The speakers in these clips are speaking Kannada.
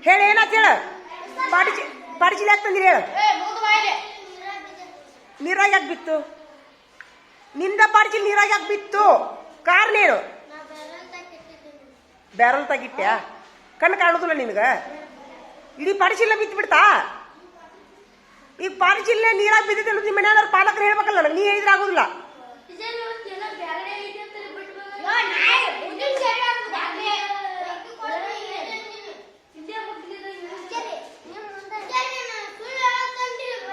ಹೇಳ ಏನಾತ್ ಹೇಳ ಪಾಡಿಚಿಲಿ ಯಾಕೆ ತಂದಿರಿ ಹೇಳ ನೀರಾಗ ಯಾಕೆ ಬಿತ್ತು ನಿಂದ ಪಾಡಿಚಿಲಿ ನೀರಾಗ ಯಾಕೆ ಬಿತ್ತು ಕಾರಣ ಏನು ಬ್ಯಾರಲ್ ತಾಗಿಟ್ಟ್ಯಾ ಕಣ್ಣು ಕಾಣೋದಿಲ್ಲ ನಿನಗ ಇಡೀ ಪಾಡಿಚಿಲ್ಲ ಬಿತ್ತು ಬಿಡ್ತಾ ಈಗ ಪಾಡಿಚಿಲ್ಲ ನೀರಾಗ ಬಿದ್ದಿದ್ದೆ ನಿಮ್ಮ ಮನೆಯವ್ರ ಪಾಲಕರು ಹೇಳ್ಬೇಕಲ್ಲ ನನಗೆ ನೀ ಹೇಳಿದ್ರೆ ಆಗೋದಿಲ್ಲ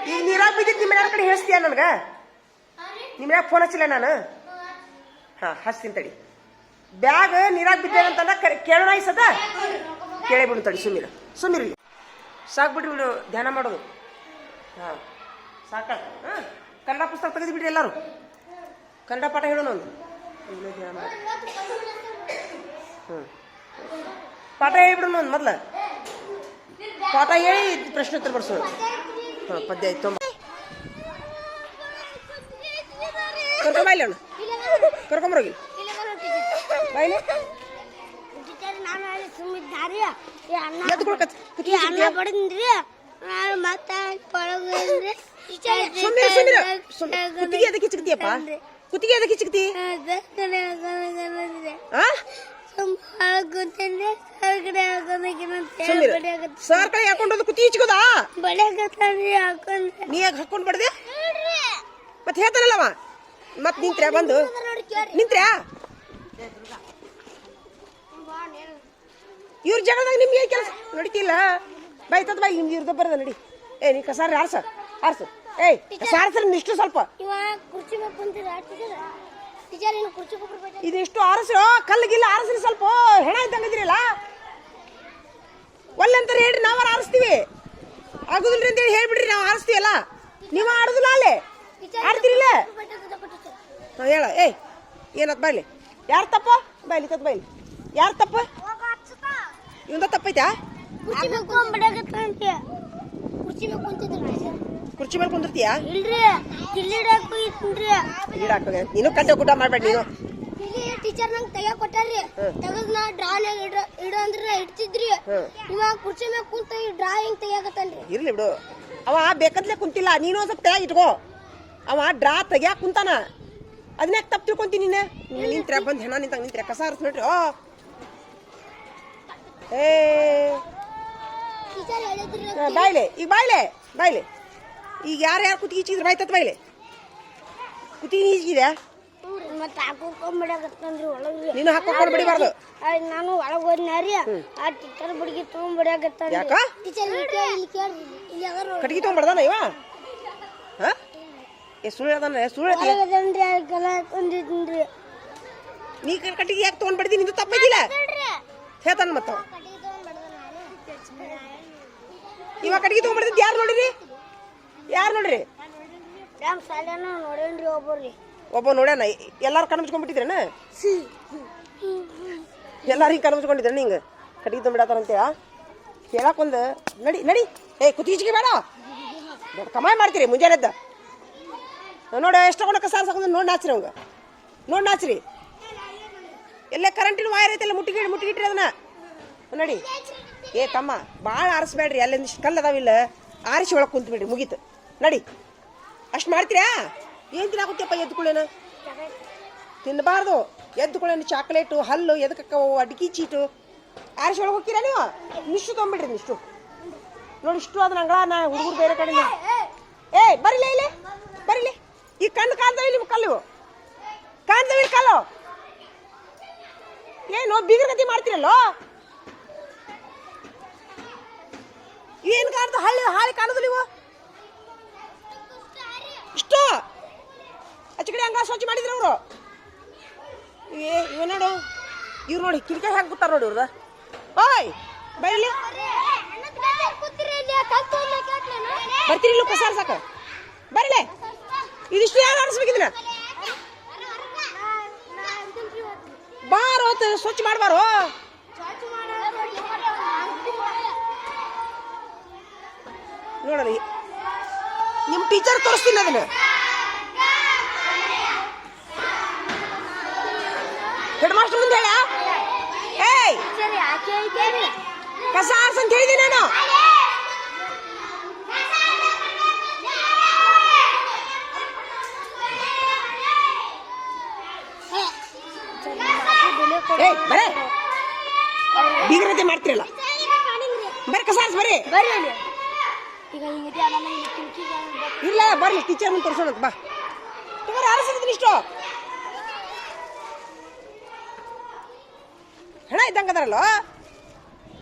ಈಗ ನೀರಾಗ ಬಿದ್ದಿದ್ದು ನಿಮ್ಮ ಮನೆಯವ್ರ ಕಡೆ ಹೇಳಿಸ್ತೀಯ ನನಗೆ ನಿಮ್ಮ ಮನ್ಯಾಗ ಫೋನ್ ಹಚ್ಚಿಲ್ಲ ನಾನು ಹಚ್ತೀನಿ ತಡಿ ಬ್ಯಾಗ್ ನೀರಾಗ ಬಿದ್ದೇನಂತಂದ ಕೇಳೋಣ ಸದ ಕೇಳೇ ಬಿಡು ತಡಿ ಸುಮ್ಮಿರಿ ಸಾಕ್ಬಿಟ್ರಿ ಬಿಡು ಧ್ಯಾನ ಮಾಡೋದು ಸಾಕ ಕನ್ನಡ ಪುಸ್ತಕ ತೆಗೆದುಬಿಟ್ರಿ ಎಲ್ಲರೂ ಕನ್ನಡ ಪಾಠ ಹೇಳೋಣ ಒಂದು ಧ್ಯಾನ ಮಾಡ ಪಾಠ ಹೇಳಿಬಿಡೋಣ ಒಂದು ಮೊದ್ಲು ಪಾಠ ಹೇಳಿ ಪ್ರಶ್ನೆ ಉತ್ತರ ಬರ್ಸೋಣ ಪದ್ಯ ಆಯ್ತು ಕರ್ಕೊಂಬಾಯಿಲ್ಲ ಅವನು ಕರ್ಕೊಂಬರೋಗಿ ಬಾಯಿಲೆ ಕುತ್ತಿಗೆ ಅದಕ್ಕೆ ಚಿಕ್ತಿಯಪ್ಪ ಕುತ್ತಿಗೆ ಅದಕ್ಕೆ ಚಿಕ್ತಿ ಸರ್ ಕಡೆ ಹಾಕೊಂಡು ಕುತ್ತಿಗೆ ಚಿಕ್ಕದಾ ನೀ ಯಾಕೆ ಹಾಕೊಂಡ್ ಬಡ್ದೆ ಮತ್ತೆ ಹೇಳ್ತಾನಲ್ಲವ ಮತ್ ನಿಂತ್ರ್ಯಾ ಬಂದು ನಿಂತ್ರ್ಯಾ ಇವ್ರ ಜಗದಾಗ ನಿಮ್ಗೆ ಕೆಲಸ ನಡಿತಿಲ್ಲ ಬೈತದ ಬೈ ನಿಮ್ಗೆ ಇವ್ರದ ಬರದ ನಡಿ ನೀ ಕಸಾರ ಆರ್ಸು ಕಸ ಆರ್ಸ್ರ ಇಷ್ಟು ಸ್ವಲ್ಪ ಇದಿಷ್ಟು ಆರಿಸ್ರು ಕಲ್ಲಿಗಿಲ್ಲ ಆರಿಸ್ರಿ ಸ್ವಲ್ಪ ಹೆಣ ಇದ್ದಂಗಿದ್ರಲ್ಲ ಒಲ್ಲಂತಾರೆ ಹೇಳ್ರಿ ನಾವ ಆರಿಸ್ತೀವಿ ಆಗುದಿಲ್ರಿ ಅಂತೇಳಿ ಹೇಳ್ಬಿಡ್ರಿ ನಾವು ಆರಿಸ್ತೀವಲ್ಲ ನೀವು ಆಡುದಿಲ್ಲ ಅಲ್ಲೇ ಆಡ್ತಿರಿಲ್ಲ ಹೇಳ ಏನತ್ ಬಾಯ್ಲಿ ಯಾರು ತಪ್ಪ ಬಾಯ್ಲಿ ತತ್ ಬಾಯ್ಲಿ ಯಾರು ತಪ್ಪ ಇವಂದ ತಪ್ಪೈತಾ ಕುರ್ಚಿ ಮೇಲೆ ಕುಂದಿರ್ತೀಯಾ ನೀನು ಕಡ್ಡೆ ಗುಡ್ಡ ಮಾಡ್ಬೇಡ ನೀನು ಟೀಚರ್ ನಂಗೆ ತೆಗಿಯಾಕ ಕೊಟ್ಟಾರ್ರಿ ತೆಗದ್ ನಾ ಡ್ರಾ ಇಡು ಅಂದ್ರೆ ಇಡ್ತಿದ್ರಿ ಇವಾಗ ಕುರ್ಚಿ ಮ್ಯಾಗ ಕುಂತ ಡ್ರಾಯಿಂಗ್ ತೆಗಿಯಾಕತ್ತನ್ರಿ ಇರ್ಲಿ ಬಿಡು ಅವ ಬೇಕಂತಲೇ ಕುಂತಿಲ್ಲ ನೀನು ಸ್ವಲ್ಪ ತೆಗಿಯಾಕ ಇಟ್ಕೋ ಅವ ಡ್ರಾ ತೆಗಿಯಾಕ ಕುಂತಾನ ಅದನ್ಯಾಕ ತಪ್ಪು ತಿಳ್ಕೊಂತೀನಿ ನಿಂತ್ರೆ ಬಂದು ಹೆಣ ನಿಂತ ನಿಂತ್ರೆ ಕಸ ಹರಿಸ್ ನೋಡ್ರಿ ಬಾಯ್ಲೆ ಈಗ ಬಾಯ್ಲೆ ಈಗ ಯಾರು ಕುತ್ತಿಗೆ ಈಚಿದ್ರೆ ಬಾಯ್ತತ್ ಬಾಯ್ಲೆ ಕುತ್ತಿಗೆ ಈಜಿದೆ ಮತ್ತೆ ಹಾಕೊಂಡ್ಬಿಡಕತ್ತನ್ರಿ ಒಳಗ್ರಿ ನೀನು ಹಾಕೊಂಡು ಬಿಡಬಾರ್ದು ನಾನು ಒಳಗೆ ಹೋದ್ನಾರಿ ಆ ಟೀಚರ್ ಬುಡಿಗೆ ತೊಗೊಂಡ್ಬಿಡಕತ್ತಾನ ಯಾಕ ಟೀಚರ್ ಕಟ್ಟಿಗೆ ತೊಗೊಂಡ್ಬಿಡ್ದಾನ ಇವ ಸುಳ್ಳು ನೀ ಕಟ್ಟಿಗೆ ಯಾಕೆ ತೊಗೊಂಡ್ಬಿಡ್ದಿ ನಿಂದು ತಪ್ಪಿದ್ದಿಲ್ಲ ಹೇಳ್ತಾನ ಮತ್ತ ಇವಾಗ ಕಟ್ಟಿಗೆ ತೊಗೊಂಡ್ಬಿಡ್ತಿದ್ ಯಾರು ನೋಡ್ರಿ ಒಬ್ಬ ನೋಡ್ಯಾನ ಎಲ್ಲಾರು ಕಣ್ಮುಚ್ಕೊಂಡ್ಬಿಟ್ಟಿದ್ರೇನ ಎಲ್ಲಾರು ಹಿಂಗೆ ಕಣ್ಮುಚ್ಕೊಂಡಿದ್ರೆ ಹಿಂಗೆ ಕಟ್ಟಿಗೆ ತೊಗೊಂಡ್ಬಿಡತ್ತಾರಂತೆ ಹೇಳಕ್ಕೊಂದು ನಡಿ ಕುತ್ತಿಗೆ ಬೇಡ ಕಮಾಯಿ ಮಾಡ್ತೀರಿ ಮುಂಜಾನೆದ್ದ ನೋಡ ಎಷ್ಟು ತಗೊಂಡ ಕಸ ಸಾಕೊಂಡು ನೋಡಿ ನಾಚ್ರಿ ಎಲ್ಲೇ ಕರೆಂಟಿನ ವಾಯರ್ ಐತಲ್ಲ ಮುಟ್ಟಿಗಿಟ್ರಿ ಅದನ್ನ ನಡಿ ತಮ್ಮ ಭಾಳ ಆರಿಸ್ಬೇಡ್ರಿ ಅಲ್ಲಿಂದಿಷ್ಟು ಕಲ್ಲು ಅದಾವಿಲ್ಲ ಆರಿಸಿ ಒಳಗೆ ಕುಂತು ಬಿಡ್ರಿ ಮುಗೀತು ನಡಿ ಅಷ್ಟು ಮಾಡ್ತೀರಾ ಏನು ತಿನ್ನಾಕುತ್ತಪ್ಪ ಎದ್ದುಕೊಳ್ಳೇನ ತಿನ್ನಬಾರ್ದು ಎದ್ದುಕೊಳ್ಳೇನು ಚಾಕ್ಲೇಟು ಹಲ್ಲು ಎದಕ್ಕವು ಅಡ್ಗಿ ಚೀಟು ಆರಿಸಿ ಒಳಗೆ ಹೋಗ್ತೀರಾ ನೀವು ನಿಷ್ಟು ತೊಗೊಂಬಿಡ್ರಿ ನಿಷ್ಟು ನೋಡಿ ಇಷ್ಟು ಅದನ್ನ ಅಂಗಳ ನಾ ಹುಡುಗರು ಬೇರೆ ಕಡೆ ಬರಿಲೇ ಈ ಕಣ್ಣು ಕಾಣ್ತಾವೆ ನಿಮ್ಗೆ ಕಲ್ಲು ಕಾಣ್ತಾವೆ ಕಲ್ಲು ಏನು ಬೀಗರ ಗತಿ ಮಾಡ್ತೀರಲ್ಲೋ ಏನು ಕಾಣ್ತಾ ಹಾಳಿ ಕಾಣೋದು ನೀವು ಇಷ್ಟು ಆಚೆ ಕಡೆ ಅಂಗಳ ಸ್ವಚ್ಛ ಮಾಡಿದ್ರು ಅವರು ಇವ ನೋಡು ಇವ್ರು ನೋಡಿ ಕಿರಿಕಾಯಿ ಹಾಕಿ ಕೂತಾರ ನೋಡಿ ಇವ್ರದ ಬೈಲಿ ಬರ್ತೀರಿ ಇಲ್ಲ ಕಸ ಸಾಕ ಬರಲೇ ಇದಿಷ್ಟು ಯಾರು ಆರಿಸ್ಬೇಕಿದ್ರ ಬಾರೋ ಸ್ವಚ್ಛ ಮಾಡ್ಬಾರೋ ನೋಡಲಿ ನಿಮ್ಮ ಟೀಚರ್ ತೋರಿಸ್ತೀನಿ ಅದನ್ನ ಹೆಡ್ ಮಾಸ್ಟರ್ ಮುಂದೆ ಹೇಳ ಕಸ ಆರ್ಸು ಅಂತ ಹೇಳಿದ್ದೀನಿ ನಾನು. ಏಯ್ ಬರೇ ಬೀಗರತೆ ಮಾಡ್ತಿರಲ್ಲ, ಬರ್ರಿ ಕಸ ಆರ್ಸ್ ಬರ್ರಿ. ಇಲ್ಲ ಬರ್ಲಿ ಟೀಚರ್ ಮುಂದೆ ತೋರಿಸೋಣ ಬಾ. ತಗೋರಿ ಆರಿಸಿದ್ದೀನಿ ಇಷ್ಟು ಹೆಣ ಇದ್ದಂಗೆ ಅದರಲ್ಲ.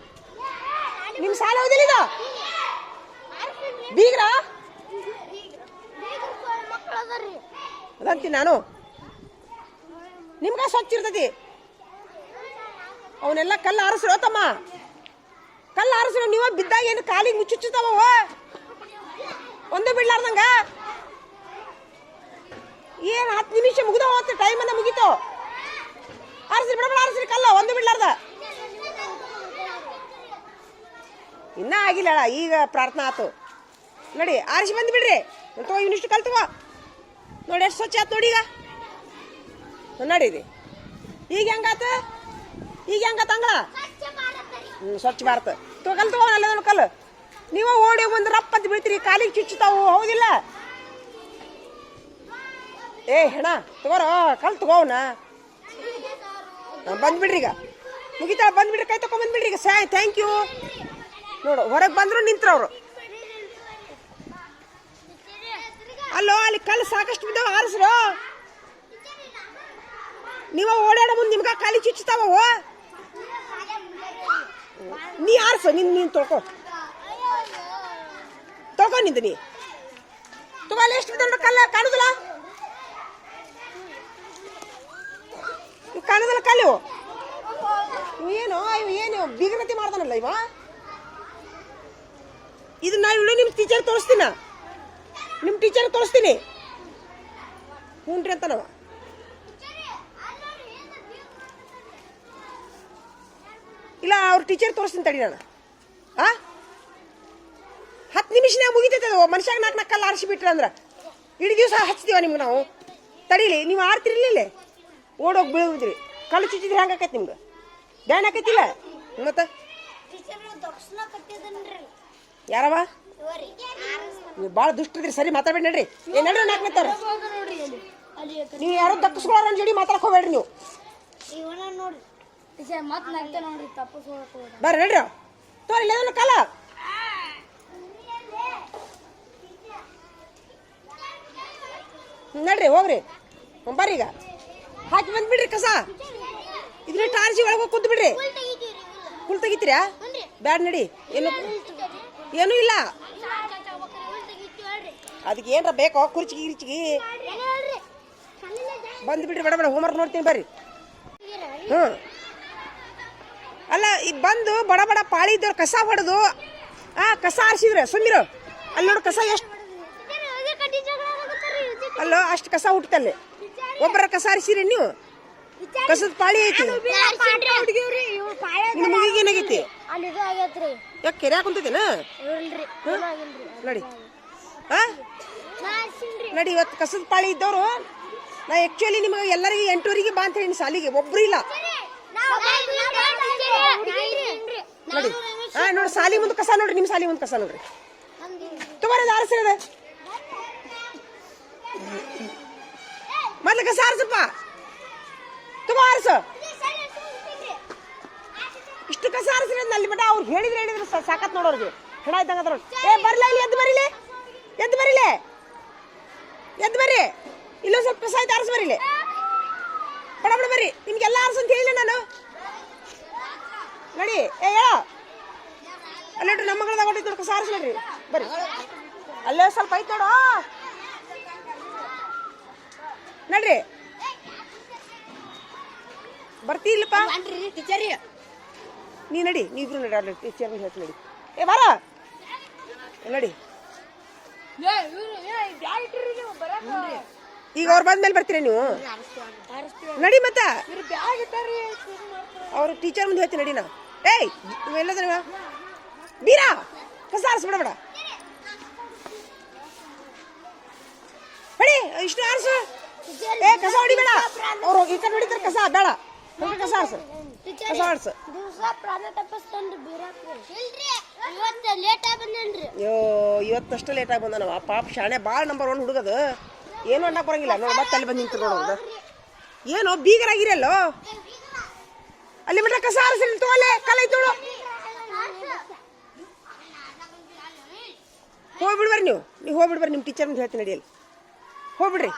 ನಿಮ್ಮ ಸಾಲ ಹೋದಿಲ್ಲ ಇದು ಬೀಗ್ರ ಅದಂತೀನಿ ನಾನು. ನಿಮ್ಗೆ ಸ್ವಚ್ಛ ಇರ್ತೈತಿ. ಅವನ್ನೆಲ್ಲ ಕಲ್ಲು ಆರಿಸಿರೋ ತಮ್ಮ, ಕಲ್ಲು ಆರಿಸಿರೋ. ನೀವು ಬಿದ್ದಾಗ ಏನು ಕಾಲಿಗೆ ಮುಚ್ಚುತ್ತಾವ ಒಂದೇ ಬಿಡ್ಲಾರ್ದಂಗ. ಏನು 10 ನಿಮಿಷ ಮುಗಿದ ಹೋಗುತ್ತೆ, ಟೈಮ್ ಅನ್ನ ಮುಗೀತು. ಆರಿಸ್ರಿ ಬಿಡಬೇಡ, ಆರಿಸ್ರಿ ಕಲ್ಲ ಒಂದು ಬಿಡ್ಲಾರ್ದ. ಇನ್ನ ಆಗಿಲ್ಲ, ಈಗ ಪ್ರಾರ್ಥನಾ ಆತು. ನೋಡಿ ಆರಿಸಿ ಬಂದು ಬಿಡ್ರಿ. ತಗೋ ಇವನಿಷ್ಟು ಕಲ್ ತಗೋ. ನೋಡಿ ಎಷ್ಟು ಸ್ವಚ್ಛ ಆಯ್ತು ನೋಡಿ. ಈಗ ನಡೀರಿ. ಈಗ ಹೆಂಗಾತ, ಈಗ ಹೆಂಗಾತ ಅಂಗಳ. ಸ್ವಚ್ಛ ಭಾರತ ಕಲ್ ತಗೋ. ಅಲ್ಲ ಕಲ್ಲು ನೀವು ಓಡಿ ಒಂದು ರಪ್ಪ ಅಂತ ಬೀಳ್ತೀರಿ, ಕಾಲಿಗೆ ಚುಚ್ಚುತ್ತಾವು, ಹೌದಿಲ್ಲ? ಏ ಹೆಣ ತಗೋರ ಕಲ್ ತಗೋವನ. ಬಂದ್ಬಿಡ್ರಿ ಈಗ ಮುಗಿತಾ, ಬಂದ್ಬಿಡ್ರಿ, ಕೈ ತಗೊಂಡ್ ಬಂದ್ಬಿಡ್ರಿ ಈಗ. Thank you. ನೋಡು ಹೊರಗೆ ಬಂದ್ರು ನಿಂತ್ರವ್ರು. ಅಲ್ಲೋ ಅಲ್ಲಿ ಕಲ್ಲು ಸಾಕಷ್ಟು ಬಿದ್ದಾವ, ಆರಿಸ್ರು. ನೀವು ಓಡಾಡ ಮುಂದೆ ನಿಮ್ಗ ಕಾಲಿ ಚುಚ್ಚುತ್ತಾವ. ನೀ ಆರಿಸು, ನೀನ್ ತೊಳ್ಕೊ ನಿಂದ ನೀ ತಗೋ. ಅಲ್ಲಿ ಎಷ್ಟು ಬಿದ್ದ ಕಲ್ಲ ಕಾಣುದಿಲ್ಲ, ಕಾಣುದಿಲ್ಲ ಕಲ್ಲು. ಏನು ಬೀಗರತಿ ಮಾಡ್ತಾನಲ್ಲ ಇವ. ಇದು ನಾ ಇವಳು ನಿಮ್ಮ ಟೀಚರ್ ತೋರಿಸ್ತೀನ, ನಿಮ್ಮ ಟೀಚರ್ ತೋರಿಸ್ತೀನಿ. ಹ್ಞೂನ್ರಿ ಅಂತ ನಾವ. ಇಲ್ಲ ಅವ್ರ ಟೀಚರ್ ತೋರಿಸ್ತೀನಿ ತಡಿ ನಾನು. 10 ನಿಮಿಷನಾಗ ಮುಗಿತೈತೆ ಅದು. ಮನುಷ್ಯಾಗ 4 ಕಲ್ಲು ಆರಿಸಿ ಬಿಟ್ರಿ ಅಂದ್ರೆ ಇಡೀ ದಿವಸ ಹಚ್ತೀವ ನಿಮ್ಗೆ ನಾವು. ತಡೀಲಿ, ನೀವು ಆಡ್ತಿರ್ಲಿಲ್ಲ, ಓಡೋಗಿ ಬೀಳುದ್ರಿ. ಕಲ್ಲು ಚುಚ್ಚಿದ್ರೆ ಹೆಂಗೆ ಆಕೈತಿ ನಿಮ್ಗೆ? ಬ್ಯಾನ್ ಆಕೈತಿಲ್ಲ ಮತ್ತೆ. ಯಾರವ ನೀವು ಭಾಳ ದುಷ್ಟಿದ್ರಿ. ಸರಿ ಮಾತಾಡ್ಬೇಡಿ ನಡ್ರಿ. ಏನು ನಡ್ರಿ 4 ನಿಂತವ್ರ. ನೀವು ಯಾರು ದಕ್ಕಿಸ್ಕೊಳ್ಳೋರ ಜೋಡಿ ಮಾತಾಡಕ್ ಹೋಗ್ಬೇಡ್ರಿ ನೀವು. ಬರ್ರಿ ನಡ್ರಿ ತೋರಿ ಇಲ್ಲ ಕಾಲ. ನಡ್ರಿ ಹೋಗ್ರಿ ಬರ್ರಿ. ಈಗ ಹಾಕಿ ಬಂದ್ಬಿಡ್ರಿ ಕಸ. ಇದ್ರ ಟಾರ್ಜಿ ಒಳಗೆ ಕುಂತು ಬಿಡ್ರಿ. ಕುಲ್ ತೆಗಿತೀರಾ? ಬ್ಯಾಡ್ ನಡಿ. ಏನೂ ಇಲ್ಲ. ಅದಕ್ಕೆ ಏನ್ರ ಬೇಕೋ ಕುರ್ಚಿಗೆ ಗಿರ್ಚಿಗೆ ಬಂದ್ಬಿಡ್ರಿ. ಬೇಡ ಹೋಮ್ವರ್ಕ್ ನೋಡ್ತೀನಿ ಬರ್ರಿ. ಅಲ್ಲ ಈಗ ಬಂದು ಬಡ ಬಡ ಪಾಳಿ ಇದ್ದವ್ರು ಕಸ ಹೊಡೆದು ಕಸ ಆರಿಸಿದ್ರೆ ಸುಮ್ಮಿರು. ಅಲ್ಲಿ ನೋಡು ಕಸ ಎಷ್ಟು ಅಲ್ಲೋ ಅಷ್ಟು ಕಸ ಹುಟ್ಟಲ್ಲಿ. ಒಬ್ಬರ ಕಸ ಆರಿಸಿರಿ ನೀವು. ಕಸದ ಪಾಳಿ ಐತಿ. ನಿನ್ನ ಮುಗಿಗೆ ಏನಾಗೈತಿ? ಯಾಕೆ ಕೆರೆ ಹಾಕುಂತೈತೇನ? ನಡಿ ನಡಿ. ಇವತ್ತು ಕಸದ ಪಾಳಿ ಇದ್ದವರು ನಾ ಆಕ್ಚುಲಿ ನಿಮಗೆ ಎಲ್ಲರಿಗೂ 8:30ಗೆ ಬಾ ಅಂತ ಹೇಳಿ ಸಾಲಿಗೆ. ಒಬ್ರು ಇಲ್ಲ ನೋಡಿ. ನೋಡಿ ಸಾಲಿ ಮುಂದೆ ಕಸ ನೋಡ್ರಿ. ನಿಮ್ಮ ಸಾಲಿ ಮುಂದೆ ಕಸ ನೋಡ್ರಿ. ತಗೋರದ ಆರಿಸಿರದ ಮೊದ್ಲು ಕಸ ಆರಿಸಪ್ಪ. ತಗೋ ಆರಿಸು. ಇಷ್ಟು ಕಸ ಆರಿಸ್ರಿ ಅಲ್ಲಿ ಮಟ ಅವ್ರು ಹೇಳಿದ್ರೆ ಸಾಕತ್ ನೋಡೋರ್ಗೆ. ಹೆಣ ಇದ್ದಂಗ ಅದ್ರ. ಬರ್ಲ ಇಲ್ಲಿ ಎದ್ದು ಬರೀಲಿ, ಎದ್ದು ಬರೀಲಿ, ಎದ್ದು ಬರ್ರಿ. ಇಲ್ಲೊಂದು ಸ್ವಲ್ಪ ಕಸ ಆಯ್ತು, ಆರಿಸ್ ಬರೀಲಿ. ಬಡ ಬಡ ಬರ್ರಿ. ನಿಮ್ಗೆಲ್ಲ ಆರಿಸು ಅಂತ ಹೇಳಿಲ್ಲ ನಾನು. ನಡಿ. ಹೇಳ ಅಲ್ಲ ನಮ್ಮ ಮಗಳದಾಗ ಹೊಟ್ಟಿದ್ ನೋಡಿ ಕಸ ಆರಿಸ್ ನೋಡ್ರಿ. ಬರ್ರಿ ಅಲ್ಲೇ ಸ್ವಲ್ಪ ಐತ್ ನೋಡು. ನಡ್ರಿ ಬರ್ತಿ ಇಲ್ಲಪ್ಪ ಟೀಚರಿ. ನೀ ನಡಿ, ನೀವಿಬ್ರು ನಡಿ. ಅಲ್ಲಿ ಟೀಚರ್ ಹೇಳ್ತೀನಿ ನಡಿ. ಬಾರ ನಡಿ. ಈಗ ಅವ್ರು ಬಂದ್ಮೇಲೆ ಬರ್ತೀರ ನೀವು? ನಡಿ ಮತ್ತ. ಅವ್ರು ಟೀಚರ್ ಮುಂದೆ ಹೇಳ್ತೀನಿ ನಡಿ. ನಾವು ಇವೆಲ್ಲದ ಬೀರಾ ಕಸ ಆರಿಸ್ಬಿಡ ಬೇಡ. ಬಡಿ ಇಷ್ಟು ಆರಿಸು. ಕಸ ಹೊಡಿಬೇಡ. ಅವ್ರು ಈ ಕಡೆ ಹೊಡಿತಾರೆ ಕಸ ಬೇಡ. ಕಸ ಆರಿಸು, ಕಸ ಆರಿಸು. ದಿವಸ ಪ್ರಾಣ ತಪ್ಪಿಸ್ತಾನ್ರಿ ಬೀರಾಕ್ರಿ ಇಲ್ರಿ ಇವತ್ತು ಲೇಟ್ ಆಗಿ ಬಂದೇನ್ರಿ ಅಯ್ಯೋ ಇವತ್ತಷ್ಟು ಲೇಟಾಗಿ ಬಂದನವ ಪಾಪ ಶಾಣೆ ಭಾಳ ನಂಬರ್ 1 ಹುಡುಗದು ಏನು ಅನ್ನಕ್ಕೆ ಬರಂಗಿಲ್ಲ ನೋಡಿ ಮತ್ತೆ ಅಲ್ಲಿ ಬಂದು ನಿಂತು ನೋಡೋದು ಏನು ಬೀಗರಾಗಿರಲ್ಲೋ ಅಲ್ಲಿ ಮಟ್ಟ ಕಸ ಆರಿಸಿ ತೋಲೆ ಕಲೈತೋಳು ಹೋಗ್ಬಿಡ್ಬರ್ರಿ ನೀವು ಹೋಗ್ಬಿಡ್ಬರ್ರಿ ನಿಮ್ಮ ಟೀಚರ್ ಅಂತ ಹೇಳ್ತೀನಿ ನಡಿಯಲ್ಲಿ ಹೋಗ್ಬಿಡ್ರಿ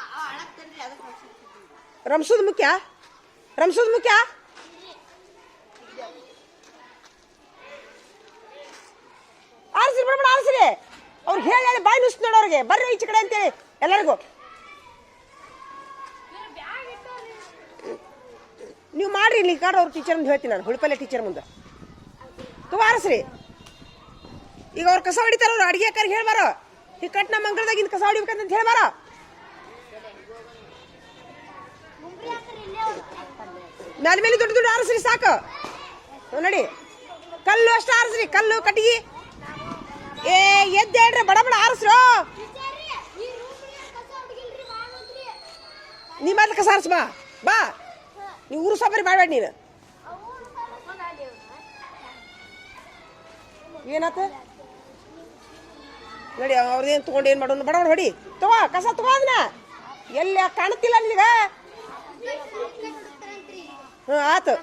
ರಂಸೋದು ಮುಖ್ಯ ಆರಿಸ್ರಿ ಬಿಡ್ಬೇಡ ಆರಿಸ್ರಿ ಅವ್ರು ಹೇಳಿ ಬಾಯಿ ನುಸ್ ನೋಡೋರಿಗೆ ಬರ್ರಿ ಈಚೆ ಕಡೆ ಅಂತೇಳಿ ಎಲ್ಲರಿಗೂ ನೀವು ಮಾಡ್ರಿ ಇಲ್ಲಿ ಕಾಡು ಅವ್ರ ಟೀಚರ್ ಅಂತ ಹೇಳ್ತೀನಿ ನಾನು ಹುಳಿಪಲ್ಲೆ ಟೀಚರ್ ಮುಂದೆ ತಗೋ ಆರಿಸ್ರಿ ಈಗ ಅವ್ರು ಕಸ ಹೊಡಿತಾರ ಅವ್ರು ಅಡಿಗೆ ಅಕ್ಕಾರಿಗೆ ಹೇಳ್ಬಾರೋ ಈ ಕಟ್ ನಮ್ಮ ಮಂಗಳದಾಗಿಂದ ಕಸ ಹೊಡಿಬೇಕಂತ ಹೇಳ್ಬಾರ ಮ್ಯಾಲ ಮೇಲೆ ದೊಡ್ಡ ಆರಿಸ್ರಿ ಸಾಕು ನೋಡಿ ಕಲ್ಲು ಅಷ್ಟು ಆರಿಸ್ರಿ ಕಲ್ಲು ಕಟ್ಟಿಗೆ ಏ ಎದ್ದು ಹೇಳ್ರಿ ಬಡ ಆರಿಸ್ರು ನೀ ಮೊದ್ಲು ಕಸ ಆರಿಸ್ ಬಾ ನೀವು ಊರು ಸಾಬರಿ ಮಾಡಬೇಡ ನೀನು ಏನಾತ ನೋಡಿ ಅವ್ರದ್ದೇನು ತೊಗೊಂಡು ಏನು ಮಾಡೋನು ಬಡ ಹೊಡಿ ತಗೋ ಕಸ ತಗೋ ಅದನ್ನ ಎಲ್ಲಿ ಕಾಣುತ್ತಿಲ್ಲ ನಿನಗೆ ಆತು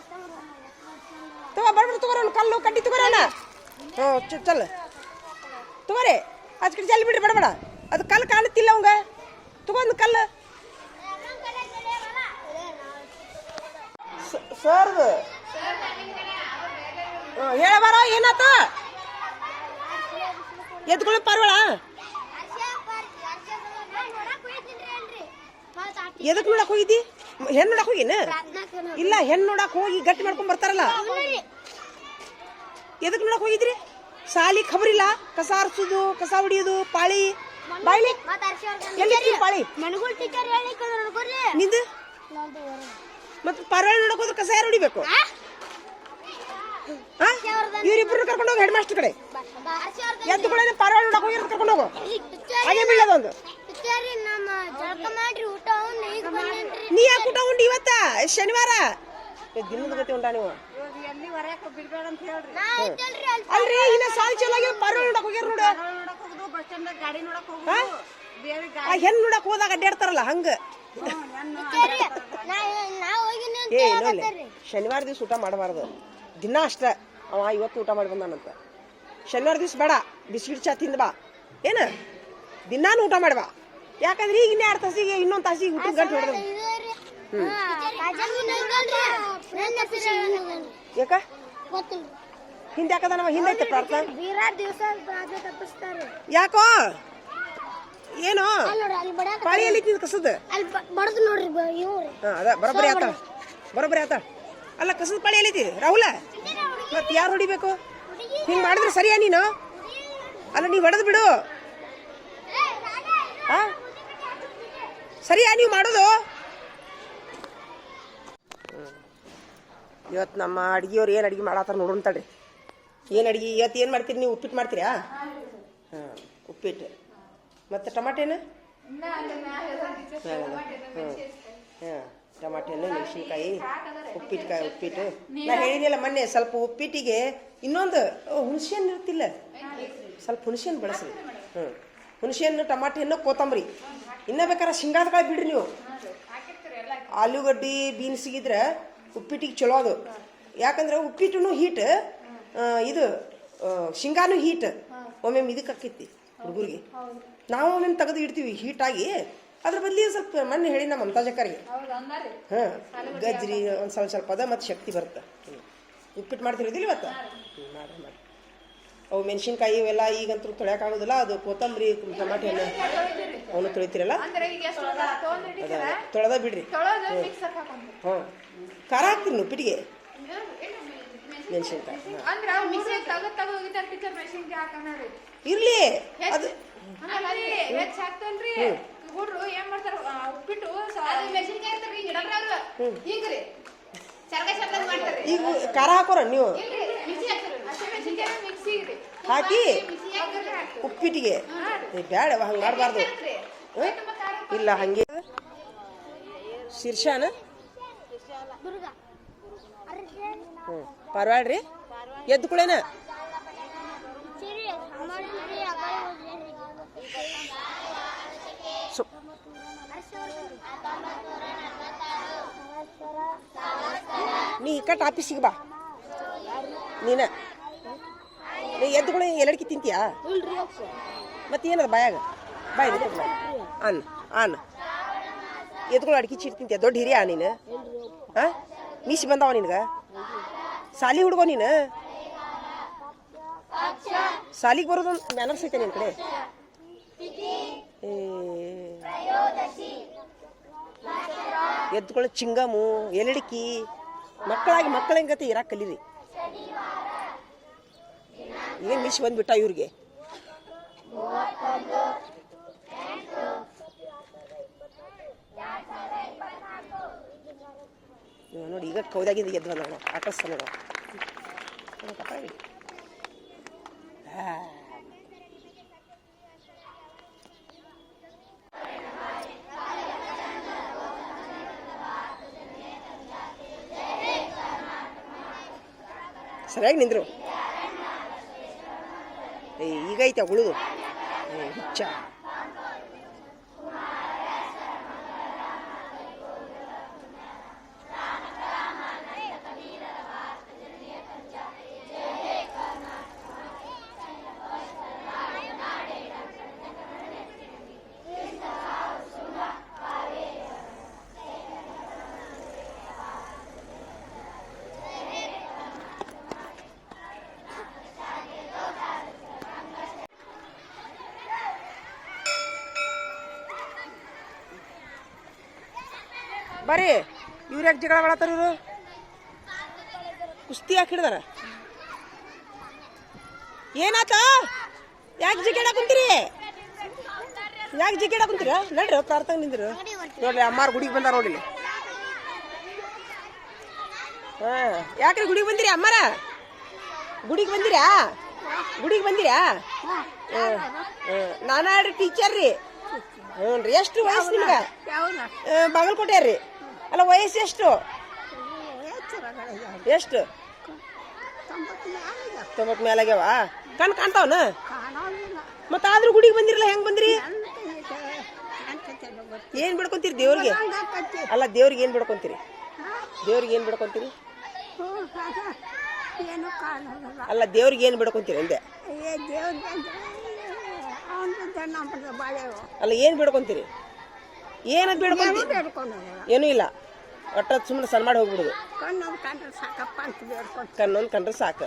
ತಗೋ ಬರ್ಬಿಟ್ಟು ತಗೋರೋನು ಕಲ್ಲು ಕಡ್ಡಿ ತಗೋರೋಣ ಚಲ್ ತಗೋರಿ ಆಚ ಕಡೆ ಜಲ್ಲಿ ಬಿಡ್ರಿ ಬಡಬೇಡ ಅದು ಕಲ್ಲು ಕಾಣುತ್ತಿಲ್ಲ ಅವಂಗ ತಗೊಂಡು ಕಲ್ಲು ಸರ್ದು ಹೇಳಬಾರ ಏನಾತ ಎದ್ಕೊಳ್ಳೋ ಪಾರ್ವಳ ಎದಕ್ ನೋಡಕ್ ಹೋಗಿದ್ದಿ ಹೆಣ್ಣು ನೋಡಕ್ ಹೋಗಿನ ಇಲ್ಲ ಹೆಣ್ಣು ನೋಡಕ್ ಹೋಗಿ ಗಟ್ಟಿ ಮಾಡ್ಕೊಂಡ್ ಬರ್ತಾರಲ್ಲ ಎದಕ್ ನೋಡಕ್ ಹೋಗಿದ್ರಿ ಸಾಲಿ ಖಬರಿಲ್ಲ ಕಸ ಆರಿಸೋದು ಕಸ ಹೊಡಿಯೋದು ಪಾಳಿ ಬಾಯ್ಲಿ ಎಲ್ಲಿ ಪಾಳಿ ನಿಂದು ಮತ್ತೆ ಪಾರ್ವಾಳ ನೋಡಕ್ ಹೋದ್ರೆ ಕಸ ಯಾರು ಹೊಡಿಬೇಕು ಇವ್ರಿಬ್ರು ಕರ್ಕೊಂಡು ಹೋಗಿ ಹೆಡ್ ಮಾಸ್ಟರ್ ಕಡೆ ಎದ್ದುಗಳೇ ಪಾರ್ವಾಳ ನೋಡಕ್ ಹೋಗಿರೋದು ಕರ್ಕೊಂಡು ಹೋಗು ಹಾಗೆ ಬೀಳದೊಂದು ನೀ ಯಾಕೆ ಊಟ ಉಂಡು ಇವತ್ತ ಶನಿವಾರ ದಿನದ ಗತಿ ಉಂಟಾ ನೀವು ಅಲ್ರಿ ಇನ್ನ ಸಾಲ್ ಚಲೋ ಆಗಿ ಪಾರ್ವಾಳ ನೋಡಕ್ ಹೋಗ್ಯಾರ ನೋಡ ಹೆಣ್ ನೋಡಕ್ ಹೋದಾಗ ಅಡ್ಡಾಡ್ತಾರಲ್ಲ ಹಂಗ ಏ ನೋಡಿ ಶನಿವಾರ ದಿವ್ಸ ಊಟ ಮಾಡಬಾರ್ದು ದಿನ ಅಷ್ಟ ಅವ ಇವತ್ತು ಊಟ ಮಾಡಿ ಬಂದಾನಂತ ಶನಿವಾರ ದಿವ್ಸ ಬೇಡ ಬಿಸ್ಕಿಟ್ ಚಾ ತಿಂದ ಬಾ ಏನ ದಿನಾನು ಊಟ ಮಾಡ್ಬಾ ಯಾಕಂದ್ರೆ ಈಗ 2 ತಾಸಿಗೆ ಇನ್ನೊಂದು ತಾಸಿಗೆ ಊಟದ ಗಂಟು ಹೊಡೆದ ಯಾಕ ಹಿಂದೆ ಯಾಕದ ನಮ್ಮ ಹಿಂದೈತೆ ಪ್ರಾರ್ಥನಾ ಯಾಕೋ ಏನೋ ಪಾಳಿಯಲ್ಲಿ ತಿಂದ ಕಸದ ಅದ ಬರೋಬ್ಬರಿ ಆತ ಅಲ್ಲ ಕಸದ ಪಾಳಿ ಎಲ್ಲಿತಿ ರಾಹುಲ ಮತ್ತೆ ಯಾರು ಹೊಡಿಬೇಕು ಹಿಂಗೆ ಮಾಡಿದ್ರೆ ಸರಿಯಾ ನೀನು ಅಲ್ಲ ನೀವು ಹೊಡೆದು ಬಿಡು ಸರಿಯಾ ನೀವು ಮಾಡೋದು ಇವತ್ತು ನಮ್ಮ ಅಡ್ಗೆಯವ್ರು ಏನು ಅಡ್ಗೆ ಮಾಡತ್ತಾರ ನೋಡೋಣ ತಡ್ರಿ ಏನು ಅಡ್ಗೆ ಇವತ್ತು ಏನು ಮಾಡ್ತೀರಿ ನೀವು ಉಪ್ಪಿಟ್ಟು ಮಾಡ್ತೀರಾ ಉಪ್ಪಿಟ್ಟು ಮತ್ತು ಟಮಾಟೇನು ಟಮಾಟೇನು ಮೆಣಸಿನ್ಕಾಯಿ ಉಪ್ಪಿಟ್ಟು ನಾ ಹೇಳಿದ್ನಲ್ಲ ಮೊನ್ನೆ ಸ್ವಲ್ಪ ಉಪ್ಪಿಟ್ಟಿಗೆ ಇನ್ನೊಂದು ಹುಣಸೆಹಣ್ಣು ಇರ್ತಿಲ್ಲ ಸ್ವಲ್ಪ ಹುಣಸೆಹಣ್ಣು ಬಳಸ್ರಿ ಹುಣಸೆಹಣ್ಣು ಟಮಾಟೆ ಹಣ್ಣು ಕೊತ್ತಂಬರಿ ಇನ್ನೂ ಬೇಕಾದ್ರೆ ಶೇಂಗಾದ ಕಾಳು ಬಿಡ್ರಿ ನೀವು ಆಲೂಗಡ್ಡಿ ಬೀನ್ಸಿಗಿದ್ರೆ ಉಪ್ಪಿಟ್ಟಿಗೆ ಚಲೋ ಅದು ಯಾಕಂದ್ರೆ ಉಪ್ಪಿಟ್ಟು ಹೀಟ್ ಇದು ಶೇಂಗಾನು ಹೀಟ್ ಒಮ್ಮೆ ಇದಕ್ಕೆ ಹಾಕೈತಿ ಹುಡುಗರಿಗೆ ನಾವು ಒಮ್ಮೆ ತೆಗೆದು ಇಡ್ತೀವಿ ಹೀಟಾಗಿ ಅದ್ರ ಬದಲಿ ಸ್ವಲ್ಪ ಮಣ್ಣು ಹೇಳಿ ನಮ್ಮ ಮಮತಾಜಕ್ಕರಿಗೆ ಗಜ್ರಿ ಒಂದು ಸ್ವಲ್ಪ ಅದ ಮತ್ತು ಶಕ್ತಿ ಬರುತ್ತೆ ಉಪ್ಪಿಟ್ಟು ಮಾಡ್ತಿರೋದಿಲ್ಲ ಇವತ್ತು ಮಾಡಿ ಅವು ಮೆಣಸಿನ್ಕಾಯಿ ಇವೆಲ್ಲ ಈಗಂತೂ ತೊಳೆಯೋಕ್ಕಾಗೋದಿಲ್ಲ ಅದು ಕೊತ್ತಂಬರಿ ಟಮಾಟೆ ಹಣ್ಣು ಅವನು ತೊಳಿತೀರಲ್ಲ ತೊಳೆದ ಬಿಡ್ರಿ ಖಾರ ಹಾಕ್ತೀನಿ ಉಪ್ಪಿಟ್ಟಿಗೆ ಮೆಣಸಿನ್ಕಾಯಿ ಇರ್ಲಿ ಅದು ಈಗ ಖಾರ ಹಾಕೋರ ನೀವು ಹಾಕಿ ಉಪ್ಪಿಟ್ಟಿಗೆ ಬ್ಯಾಡ ಹಂಗೆ ಮಾಡಬಾರ್ದು ಇಲ್ಲ ಹಂಗೆ ಶೀರ್ಷಾನ ಪರವಾಡ್ರಿ ಎದ್ದು ಕುಳೇನ ನೀ ಕಟ್ ಆಫೀಸಿಗೆ ಬಾ ನೀನ ನೀ ಎದ್ದುಗಳು ಎಲ್ಲಡಿಕೆ ತಿಂತೀಯಾ ಮತ್ತೇನದ ಬಾಯಾಗ ಬಾಯ್ ಅನ್ನ ಅನ್ನ ಎದ್ದುಗಳು ಅಡ್ಕಿ ಚೀಟ್ ತಿಂತೀಯ ದೊಡ್ಡ ಹಿರಿಯ ನೀನು ಹಾಂ ಮೀಸಿ ಬಂದಾವ ನಿನ್ಗೆ ಸಾಲಿ ಹುಡುಗೋ ನೀನು ಸಾಲಿಗೆ ಬರೋದು ಮ್ಯಾನರ್ಸ್ ಐತೆ ನಿನ್ನ ಕಡೆ ಎದ್ದುಕೊಳ್ಳೋ ಚಿಂಗಮು ಎಲಡಿಕಿ ಮಕ್ಕಳಾಗಿ ಮಕ್ಕಳ ಹೆಂಗತೆ ಇರಾಕ್ ಕಲೀರಿ ಏನು ಮಿಸ್ ಬಂದ್ಬಿಟ್ಟ ಇವ್ರಿಗೆ ನೋಡಿ ಈಗ ಕೌದಾಗಿಂದ ಎದ್ದು ಬಂದ ಆಕರ್ಸ ನೋಡ ಸರಿಯಾಗಿ ನಿಂದ್ರು ಈಗ ಐತೆ ಉಳಿದು ಹುಚ್ಚ ಬರ್ರಿ ಇವ್ರು ಯಾಕೆ ಜಗಳ ಮಾಡತ್ತಾರ ಇವರು ಕುಸ್ತಿ ಯಾಕೆ ಹಿಡ್ದಾರ ಏನಾತ ಯಾಕೆ ಜಿಗೇಡ ಕುಂತೀರಿ ಯಾಕೆ ಜಿಗೇಡ ಕುಂತೀರ ನಡ್ರಿ ಪ್ರಾರ್ಥನೆ ನಿಂದ್ರು ನೋಡ್ರಿ ಅಮ್ಮಾರು ಗುಡಿಗೆ ಬಂದಾರ ನೋಡಿಲಿ ಹಾಂ ಯಾಕ್ರಿ ಗುಡಿಗೆ ಬಂದಿರಿ ಅಮ್ಮಾರ ಗುಡಿಗೆ ಬಂದಿರಾ ಗುಡಿಗೆ ಬಂದಿರಾ ನಾನಾಡ್ರಿ ಟೀಚರ್ ರೀ ಹ್ಞೂ ರೀ ಎಷ್ಟು ವಯಸ್ಸು ನಿಮ್ಗೆ ಬಾಗಲಕೋಟೆ ರೀ ಅಲ್ಲ ವಯಸ್ಸು ಎಷ್ಟು ಎಷ್ಟು 90 ಮೇಲಾಗ್ಯಾವ ಕಣ್ ಕಾಣ್ತಾವನ ಮತ್ತೆ ಆದ್ರೂ ಗುಡಿಗೆ ಬಂದಿರಲ್ಲ ಹೆಂಗ್ ಬಂದ್ರಿ ಏನ್ ಬಿಡ್ಕೊಂತೀರಿ ದೇವ್ರಿಗೆ ಅಲ್ಲ ದೇವ್ರಿಗೆ ಏನ್ ಬಿಡ್ಕೊಂತೀರಿ ದೇವ್ರಿಗೆ ಏನ್ ಬಿಡ್ಕೊಂತೀರಿ ಅಲ್ಲ ದೇವ್ರಿಗೆ ಏನ್ ಬಿಡ್ಕೊಂತೀರಿ ಅಂದೆ ಅಲ್ಲ ಏನ್ ಬಿಡ್ಕೊಂತೀರಿ ಏನಂತ ಬಿಡ್ಕೊಂತೀರಿ ಏನೂ ಇಲ್ಲ ಒಟ್ಟ ಸುಮ್ಮನೆ ಸಣ್ಣ ಮಾಡಿ ಹೋಗ್ಬಿಡುದು ಕಣ್ಣೊಂದು ಕಂಡ್ರೆ ಸಾಕು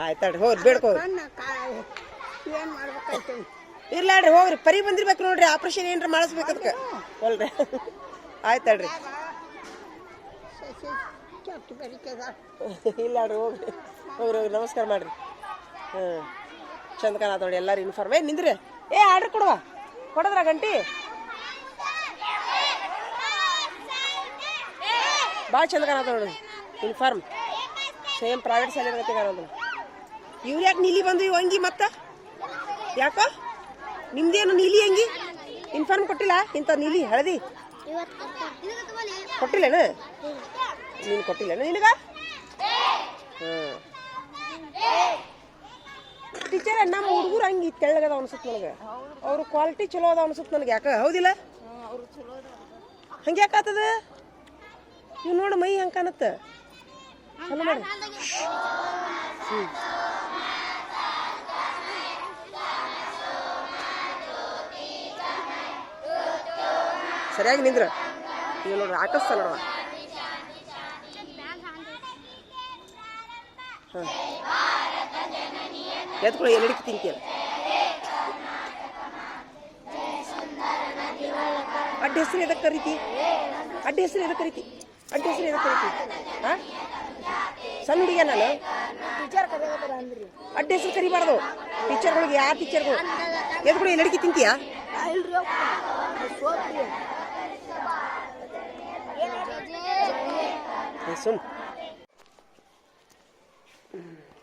ಆಯ್ತಾಡ್ರಿ ಹೋಗ್ರಿ ಬೇಡ್ಕೋರಿ ಇರ್ಲಾಡ್ರಿ ಹೋಗ್ರಿ ಪರಿ ಬಂದಿರ್ಬೇಕು ನೋಡ್ರಿ ಆಪರೇಷನ್ ಏನ್ರ ಮಾಡಿಸ್ಬೇಕು ಅದಕ್ಕೆ ಅಲ್ರಿ ಆಯ್ತಾಡ್ರಿ ಇಲ್ಲಾಡ್ರಿ ಹೋಗ್ರಿ ಹೋಗ್ರಿ ಹೋಗ್ರಿ ನಮಸ್ಕಾರ ಮಾಡ್ರಿ ಚಂದ ಕಾಣತ್ ನೋಡಿ ಎಲ್ಲಾರು ಯೂನಿಫಾರ್ಮ್ ನಿಂದ್ರಿ ಆರ್ಡ್ರ್ ಕೊಡುವ ಕೊಡದ್ರ ಗಂಟಿ ಭಾಳ ಚಂದ ಕಾಣತ್ತ ನೋಡಿ ಯೂನಿಫಾರ್ಮ್ ಸೇಮ್ ಪ್ರೈವೇಟ್ ಶಾಲೆ ಗತಿ ಕಾಣೋದು ಇವ್ರು ಯಾಕೆ ನೀಲಿ ಬಂದು ಇವು ಅಂಗಿ ಮತ್ತೆ ಯಾಕೋ ನಿಮ್ದೇನು ನೀಲಿ ಅಂಗಿ ಯೂನಿಫಾರ್ಮ್ ಕೊಟ್ಟಿಲ್ಲ ಇಂಥ ನೀಲಿ ಹಳದಿ ಕೊಟ್ಟಿಲ್ಲೇನು ನೀನು ಕೊಟ್ಟಿಲ್ಲೇನು ನಿನಗ ಟೀಚರ್ ನಮ್ಮ ಹುಡುಗರು ಹಂಗೆ ತೆಳ್ಳಗದ ಅನ್ಸುತ್ತೆ ನನಗೆ ಅವ್ರ ಕ್ವಾಲಿಟಿ ಚಲೋ ಅದ ಅನ್ಸುತ್ತೆ ನನಗೆ ಯಾಕೆ ಹೌದಿಲ್ಲ ಹಂಗೆ ಯಾಕಾತದ ಇವ್ ನೋಡು ಮೈ ಹಂಗೆ ಕಾಣತ್ತ ಚಲೋ ಮಾಡಿ ಸರಿಯಾಗಿ ನಿಂದ್ರ ಇವ್ ನೋಡ್ರಿ ಆಕಸ್ತ ನೋಡುವ ಹಾಂ ಎದ್ಕೊಳ್ಳಿ ಎಲ್ಲಡಿಕೆ ತಿಂತೀಯಲ್ಲ ಅಡ್ಡ ಹೆಸರು ಎದಕ್ಕೆ ಕರಿತಿ ಅಡ್ಡ ಹೆಸರು ಎದಕ್ಕೆ ಕರಿತಿ ಅಡ್ಡ ಹೆಸರು ಎದಕ್ಕೆ ಕರಿತಿ ಹಾಂ ಸಣ್ಣ ಹುಡುಗಿಯ ನಾನು ಅಡ್ಡ ಹೆಸರು ಕರಿಬಾರ್ದು ಟೀಚರ್ಗಳಿಗೆ ಯಾವ ಟೀಚರ್ಗಳು ಎದ್ಕೊಳ್ಳಿ ಎಲ್ಲಡಿಕೆ ತಿಂತೀಯಾ ಸುಮ್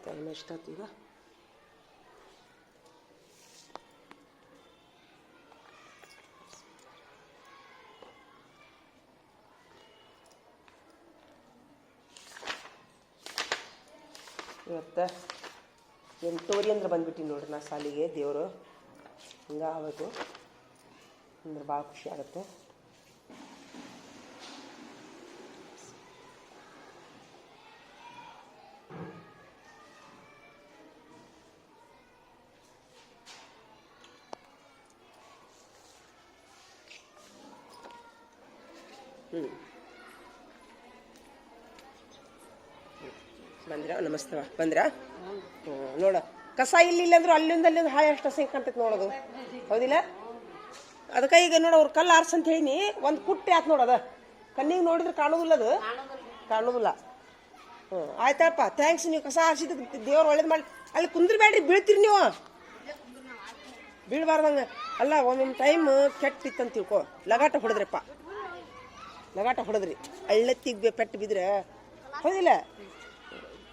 ಟೈಮ್ ಎಷ್ಟಾಯ್ತು ಈಗ ಇವತ್ತು 8:30 ಅಂದ್ರೆ ಬಂದ್ಬಿಟ್ಟಿನಿ ನೋಡ್ರಿ ನಾ ಸಾಲಿಗೆ. ದೇವರು ಹಿಂಗೆ ಆಗಬೇಕು ಅಂದ್ರೆ ಭಾಳ ಖುಷಿ ಆಗುತ್ತೆ. ಬಂದ್ರಾ? ನಮಸ್ತೆ. ಬಂದ್ರಾ? ನೋಡ ಕಸ ಇಲ್ಲ ಅಂದ್ರು ಅಲ್ಲಿಂದ ಹಾಳೆ ಅಷ್ಟು ಹಸಿ ಕಾಣ್ತೈತೆ ನೋಡೋದು, ಹೌದಿಲ್ಲ? ಅದಕ್ಕೆ ಈಗ ನೋಡು ಅವ್ರು ಕಲ್ಲು ಆರ್ಸ್ ಅಂತ ಹೇಳಿನಿ, ಒಂದು ಕುಟ್ಟಿ ಆಯ್ತು ನೋಡೋದ. ಕಣ್ಣಿಗೆ ನೋಡಿದ್ರೆ ಕಾಣೋದಿಲ್ಲ, ಅದು ಕಾಣೋದಿಲ್ಲ. ಆಯ್ತಪ್ಪ, ಥ್ಯಾಂಕ್ಸ್. ನೀವು ಕಸ ಆರಿಸಿದ ದೇವ್ರು ಒಳ್ಳೇದು ಮಾಡಿ. ಅಲ್ಲಿ ಕುಂದ್ರಬೇಡ್ರಿ, ಬೀಳ್ತೀರಿ ನೀವು. ಬೀಳ್ಬಾರ್ದಂಗೆ ಅಲ್ಲ, ಒಂದೊಂದು ಟೈಮ್ ಕೆಟ್ಟಿತ್ತಂತ ತಿಳ್ಕೊ. ಲಗಾಟ ಹೊಡೆದ್ರಪ್ಪ, ಲಗಾಟ ಹೊಡೆದ್ರಿ, ಹಳ್ಳತ್ತಿಗೆ ಪೆಟ್ಟು ಬಿದ್ರೆ, ಹೌದಿಲ್ಲ?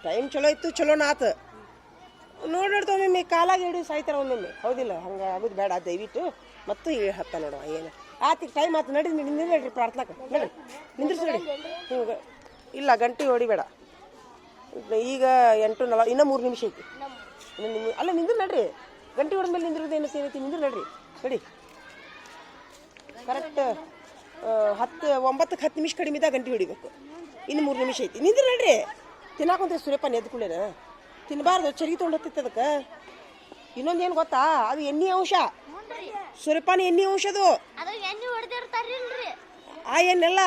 ಟೈಮ್ ಚಲೋ ಇತ್ತು, ಚಲೋನ ಆತು. ನೋಡಿಡ್ತು ಒಮ್ಮೆ ಕಾಲಾಗಿ ಹಿಡಿದು ಸಾಯ್ತಾರ ಒಮ್ಮೊಮ್ಮೆ, ಹೌದಿಲ್ಲ? ಹಂಗೆ ಆಗೋದು ಬೇಡ ದಯವಿಟ್ಟು. ಮತ್ತು ಹತ್ತ ನೋಡುವ ಏನು ಆತಿಗೆ ಟೈಮ್ ಆತು. ನಡಿ ನಿಂದ್ರಿ ಪ್ರಾರ್ಥನಾಕ, ನಡ್ರಿ ನಿಂದ್ರಿಸಿ ನಡಿ. ಹಿಂಗೆ ಇಲ್ಲ ಗಂಟೆ ಹೊಡಿಬೇಡ. ಈಗ 8:40, ಇನ್ನೂ 3 ನಿಮಿಷ ಐತಿ. ಅಲ್ಲ ನಿಂದ್ರು ನಡ್ರಿ, ಗಂಟೆ ಹೊಡೆದ್ಮೇಲೆ ನಿಂದ್ರದ್ದು ಏನೈತಿ ನಿಂದ್ರು ನಡ್ರಿ. ನಡಿ ಕರೆಕ್ಟ್ 9ಕ್ಕೆ 10 ನಿಮಿಷ ಕಡಿಮೆ ಇದ್ದಾಗ ಗಂಟೆ ಹೊಡಿಬೇಕು. ಇನ್ನು 3 ನಿಮಿಷ ಐತಿ. ನಿಂದ್ರು ನಡ್ರಿ. ತಿನ್ನಾಕೊಂತ ಸೂರ್ಯಪಾನ ಎದ್ದು ಕುಳ್ಳೇನ ತಿನ್ನಬಾರ್ದು, ಚರಿಗೆ ತೊಗೊಂಡು ಹತ್ತಿತ್ತು ಅದಕ್ಕೆ. ಇನ್ನೊಂದೇನು ಗೊತ್ತಾ, ಅದು ಎಣ್ಣೆ ಅಂಶ. ಸೂರ್ಯಪಾನ ಎಣ್ಣೆ ಅಂಶ ಅದು. ಆ ಎಣ್ಣೆಲ್ಲ